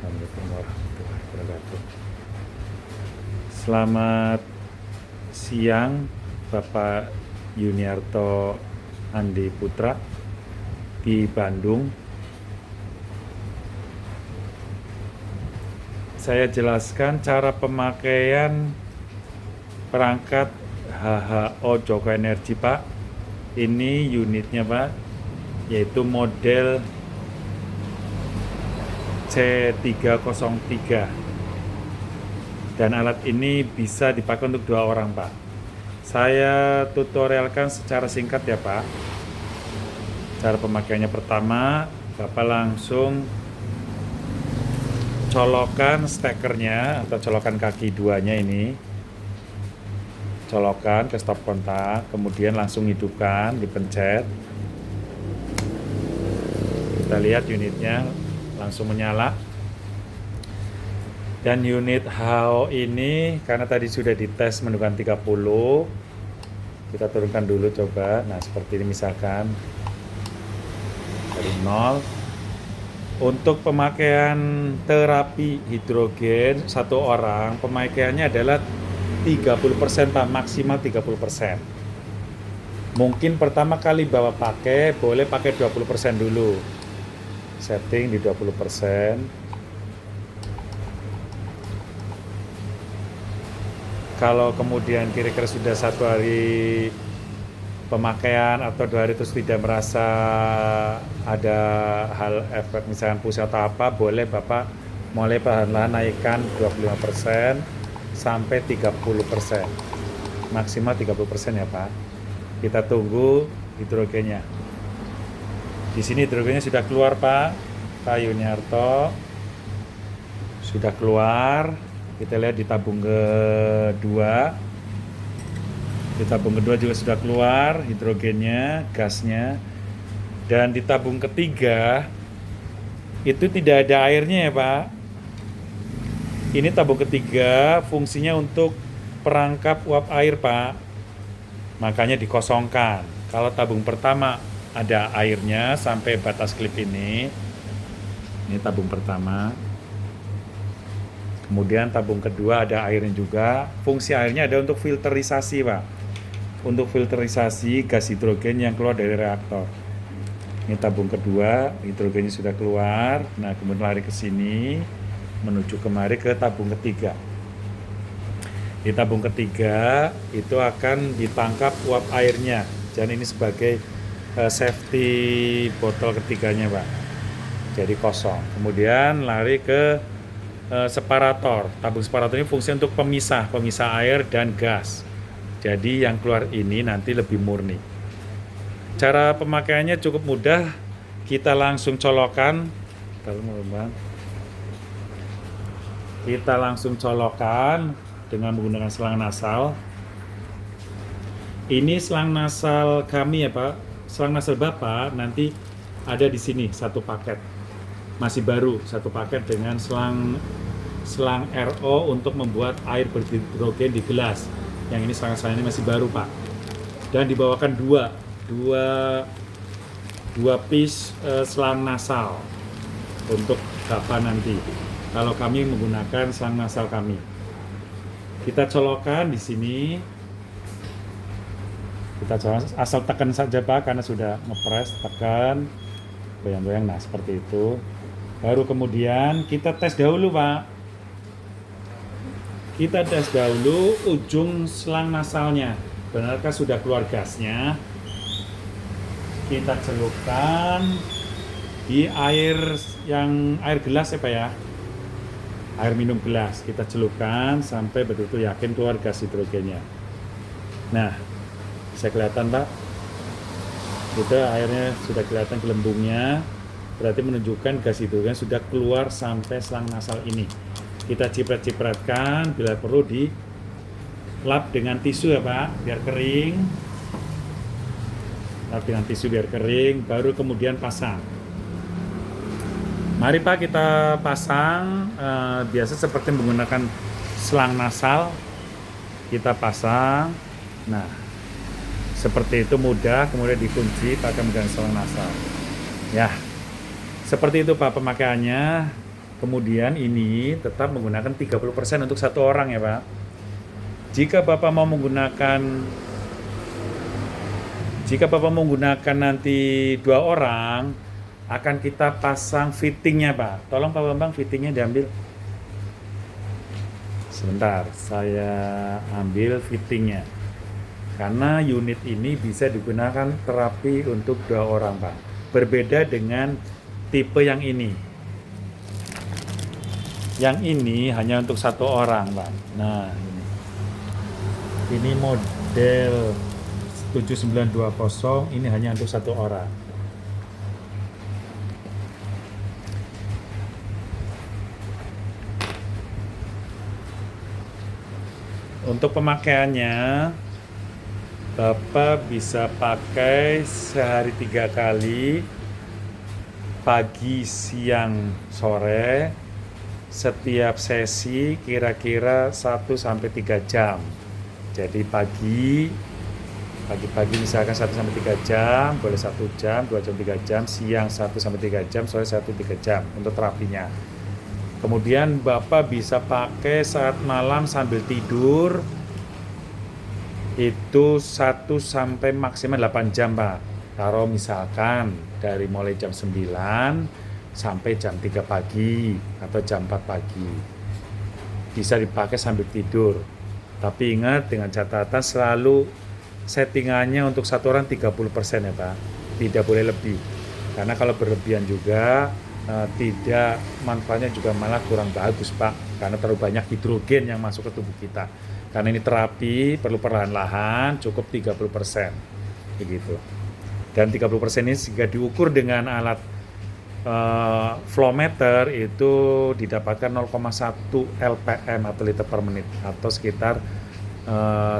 Assalamualaikum warahmatullahi wabarakatuh. Selamat siang Bapak Yuniarto Andi Putra di Bandung. Saya jelaskan cara pemakaian perangkat HHO Joko Energi, Pak. Ini unitnya, Pak, yaitu model C303, dan alat ini bisa dipakai untuk 2 orang, Pak. Saya tutorialkan secara singkat ya, Pak. Cara pemakaiannya: pertama, Bapak langsung colokan stekernya atau colokan kaki 2-nya ini, colokan ke stop kontak, kemudian langsung hidupkan, dipencet. Kita lihat unitnya langsung menyala. Dan unit HO ini karena tadi sudah dites menunjukkan 30, kita turunkan dulu coba. Nah, seperti ini misalkan dari 0. Untuk pemakaian terapi hidrogen 1 orang, pemakaiannya adalah 30%, Pak, maksimal 30%. Mungkin pertama kali Bapak pakai, boleh pakai 20% dulu. Setting di 20%. Kalau kemudian kira-kira sudah 1 hari pemakaian atau 2 hari terus tidak merasa ada hal efek misalkan pusing atau apa, boleh Bapak mulai perlahan-lahan naikkan 25% sampai 30%. Maksimal 30% ya, Pak. Kita tunggu hidrogennya. Di sini hidrogennya sudah keluar, Pak Yuniarto. Sudah keluar. Kita lihat di tabung kedua. Di tabung kedua juga sudah keluar hidrogennya, gasnya. Dan di tabung ketiga itu tidak ada airnya ya, Pak. Ini tabung ketiga fungsinya untuk perangkap uap air, Pak. Makanya dikosongkan. Kalau tabung pertama ada airnya sampai batas klip ini. Ini tabung pertama. Kemudian tabung kedua ada airnya juga. Fungsi airnya ada untuk filterisasi, Pak. Untuk filterisasi gas hidrogen yang keluar dari reaktor. Ini tabung kedua, hidrogennya sudah keluar. Nah, kemudian lari ke sini, menuju kemari ke tabung ketiga. Di tabung ketiga itu akan ditangkap uap airnya. Dan ini sebagai safety botol ketiganya, Pak. Jadi kosong. Kemudian lari ke separator. Tabung separator ini fungsi untuk pemisah air dan gas. Jadi yang keluar ini nanti lebih murni. Cara pemakaiannya cukup mudah. Kita langsung colokan. Kita langsung colokan dengan menggunakan selang nasal. Ini selang nasal kami ya, Pak. Selang nasal Bapak nanti ada di sini 1 paket. Masih baru 1 paket dengan selang RO untuk membuat air berhidrogen di gelas. Yang ini selang ini masih baru, Pak. Dan dibawakan dua piece selang nasal untuk Bapak nanti. Kalau kami menggunakan selang nasal kami. Kita colokkan di sini. Kita asal tekan saja, Pak, karena sudah ngepres, tekan, goyang-goyang, nah seperti itu. Baru kemudian kita tes dahulu, Pak. Kita tes dahulu ujung selang nasalnya. Benarkah sudah keluar gasnya? Kita celupkan di air gelas ya, Pak ya. Air minum gelas. Kita celupkan sampai betul-betul yakin keluar gas hidrogennya. Nah, bisa kelihatan, Pak. Itu airnya sudah kelihatan gelembungnya. Berarti menunjukkan gas hidrogen sudah keluar sampai selang nasal ini. Kita ciprat-cipratkan, bila perlu di lap dengan tisu ya, Pak, biar kering. Lap dengan tisu biar kering, baru kemudian pasang. Mari, Pak, kita pasang. Biasa seperti menggunakan selang nasal. Kita pasang. Nah, seperti itu mudah, kemudian dikunci pakai menggunakan selang nasal. Ya, seperti itu, Pak, pemakaiannya. Kemudian ini tetap menggunakan 30% untuk satu orang ya Pak. Jika Bapak mau menggunakan nanti 2 orang, akan kita pasang fittingnya Pak. Tolong Pak Bambang fittingnya diambil. Sebentar, saya ambil fittingnya. Karena unit ini bisa digunakan terapi untuk 2 orang Pak. Berbeda dengan tipe yang ini. Yang ini hanya untuk 1 orang Pak. Nah ini model 7920, ini hanya untuk 1 orang. Untuk pemakaiannya, Bapak bisa pakai sehari 3 kali, pagi, siang, sore, setiap sesi kira-kira 1-3 jam. Jadi pagi misalkan 1-3 jam, boleh 1 jam, 2 jam, 3 jam, siang 1-3 jam, sore 1-3 jam untuk terapinya. Kemudian Bapak bisa pakai saat malam sambil tidur, itu 1 sampai maksimal 8 jam Pak. Taruh misalkan dari mulai jam 9 sampai jam 3 pagi atau jam 4 pagi. Bisa dipakai sambil tidur. Tapi ingat dengan catatan selalu settingannya untuk 1 orang 30% ya Pak. Tidak boleh lebih. Karena kalau berlebihan juga tidak, manfaatnya juga malah kurang bagus Pak. Karena terlalu banyak hidrogen yang masuk ke tubuh kita. Karena ini terapi perlu perlahan-lahan, cukup 30%. Begitu. Dan 30% ini jika diukur dengan alat flow meter itu didapatkan 0,1 LPM atau liter per menit atau sekitar 100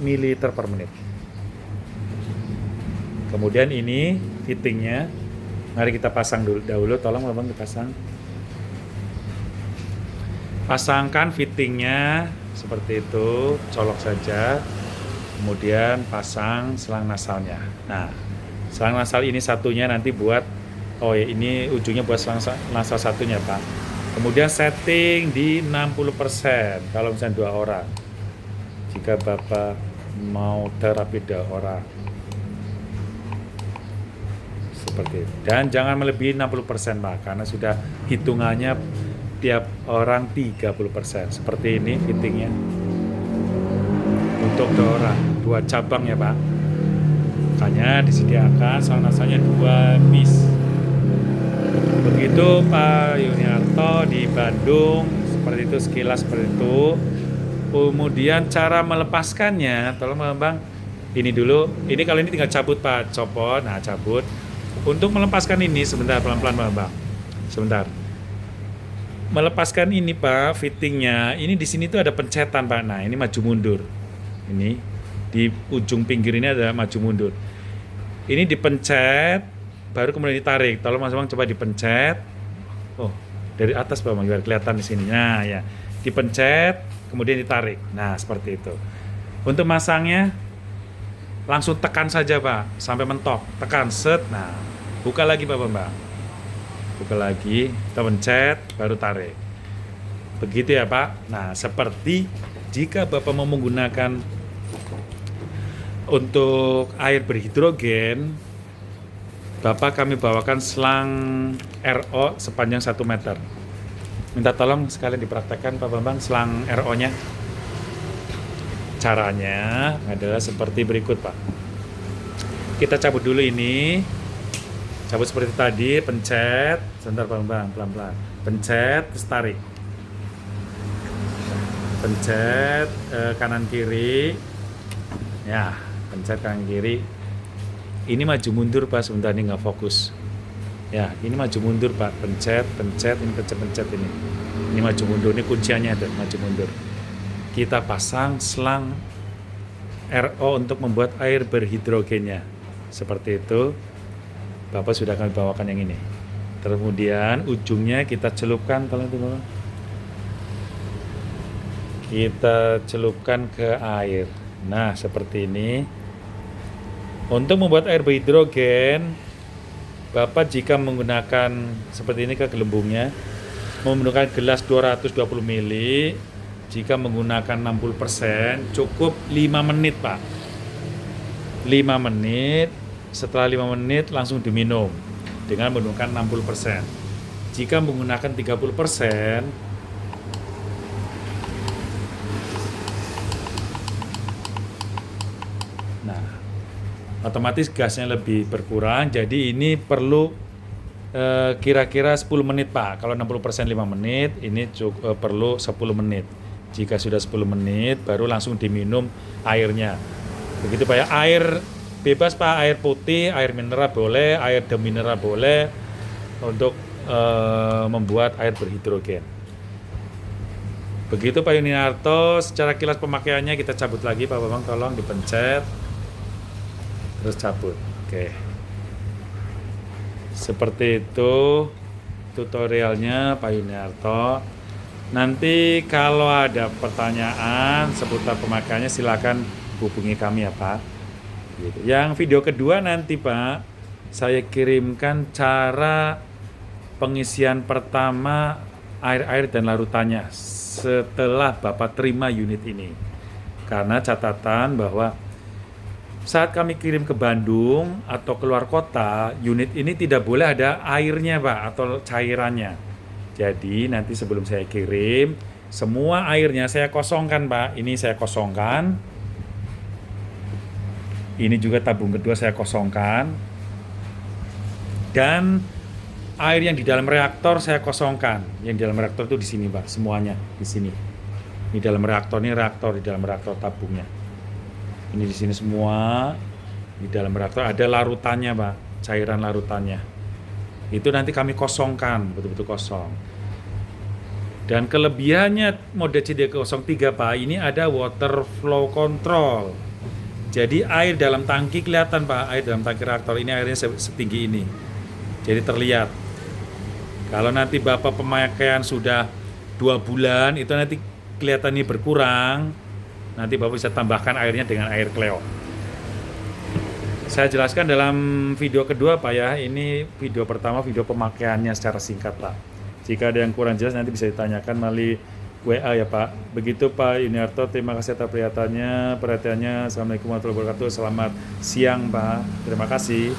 ml per menit. Kemudian ini fittingnya, mari kita pasang dahulu, tolong Bang dipasang. Pasangkan fittingnya seperti itu, colok saja, kemudian pasang selang nasalnya. Nah, selang nasal ini satunya nanti buat, ini ujungnya buat selang nasal satunya Pak. Kemudian setting di 60% kalau misalnya 2 orang. Jika Bapak mau terapi 2 orang. Seperti itu. Dan jangan melebihi 60% Pak, karena sudah hitungannya tiap orang 30%. Seperti ini fittingnya. Untuk 2 orang, 2 cabang ya Pak. Makanya disediakan selang nasalnya 2 piece. Begitu Pak Yuniarto di Bandung, seperti itu, sekilas seperti itu. Kemudian cara melepaskannya, tolong Bang, ini dulu, ini kalau ini tinggal cabut Pak, copot, nah cabut. Untuk melepaskan ini sebentar, pelan-pelan Bang, sebentar. Melepaskan ini Pak, fittingnya, ini di sini tuh ada pencetan Pak, nah ini maju mundur. Ini di ujung pinggir ini ada maju mundur. Ini dipencet, baru kemudian ditarik. Tolong Mas Bang coba dipencet. Dari atas Bang, biar kelihatan di sini. Nah ya, dipencet, kemudian ditarik. Nah seperti itu. Untuk masangnya langsung tekan saja Pak, sampai mentok. Tekan set. Nah buka lagi Pak Bambang. Buka lagi, kita pencet, baru tarik. Begitu ya Pak. Nah seperti jika Bapak mau menggunakan untuk air berhidrogen, Bapak kami bawakan selang RO sepanjang 1 meter. Minta tolong sekalian dipraktekkan Pak Bambang selang RO-nya. Caranya adalah seperti berikut Pak. Kita cabut dulu ini. Cabut seperti tadi, pencet. Sebentar Pak Bambang, pelan-pelan. Pencet, terus tarik. Pencet kanan kiri. Ya, pencet kanan kiri. Ini maju mundur Pak, sebentar ini nggak fokus. Ya, ini maju mundur Pak, pencet, ini pencet ini. Ini maju mundur, ini kunciannya ada, maju mundur. Kita pasang selang RO untuk membuat air berhidrogennya. Seperti itu. Bapak sudah kami bawakan yang ini. Kemudian ujungnya kita celupkan, kalau itu Bapak. Kita celupkan ke air. Nah, seperti ini. Untuk membuat air berhidrogen, Bapak jika menggunakan seperti ini ke gelembungnya, menggunakan gelas 220 ml, jika menggunakan 60% cukup 5 menit Pak. 5 menit, setelah 5 menit langsung diminum dengan menggunakan 60%. Jika menggunakan 30%, nah otomatis gasnya lebih berkurang, jadi ini perlu kira-kira 10 menit Pak. Kalau 60% 5 menit, ini perlu 10 menit. Jika sudah 10 menit, baru langsung diminum airnya. Begitu Pak ya, air bebas Pak, air putih, air mineral boleh, air demineral boleh, untuk membuat air berhidrogen. Begitu Pak Yuniarto, secara kilas pemakaiannya kita cabut lagi Pak Bambang, tolong dipencet, terus cabut. Oke. Seperti itu tutorialnya Pak Yuniarto. Nanti kalau ada pertanyaan seputar pemakaiannya silakan hubungi kami ya Pak. Gitu. Yang video kedua nanti Pak, saya kirimkan cara pengisian pertama air-air dan larutannya setelah Bapak terima unit ini. Karena catatan bahwa saat kami kirim ke Bandung atau keluar kota, unit ini tidak boleh ada airnya Pak, atau cairannya. Jadi nanti sebelum saya kirim, semua airnya saya kosongkan Pak. Ini saya kosongkan. Ini juga tabung kedua saya kosongkan. Dan air yang di dalam reaktor saya kosongkan. Yang di dalam reaktor itu di sini Pak, semuanya di sini. Di dalam reaktor, ini reaktor, di dalam reaktor tabungnya. Ini di sini semua, di dalam reaktor ada larutannya Pak, cairan larutannya. Itu nanti kami kosongkan, betul-betul kosong. Dan kelebihannya mode CD03 Pak, ini ada water flow control. Jadi air dalam tangki kelihatan Pak, air dalam tangki reaktor ini airnya setinggi ini. Jadi terlihat. Kalau nanti Bapak pemakaian sudah 2 bulan, itu nanti kelihatan ini berkurang. Nanti Bapak bisa tambahkan airnya dengan air Cleo. Saya jelaskan dalam video kedua Pak ya. Ini video pertama, video pemakaiannya secara singkat Pak. Jika ada yang kurang jelas nanti bisa ditanyakan melalui WA ya Pak. Begitu Pak Yuniarto, terima kasih atas perhatiannya. Assalamualaikum warahmatullahi wabarakatuh. Selamat siang Pak. Terima kasih.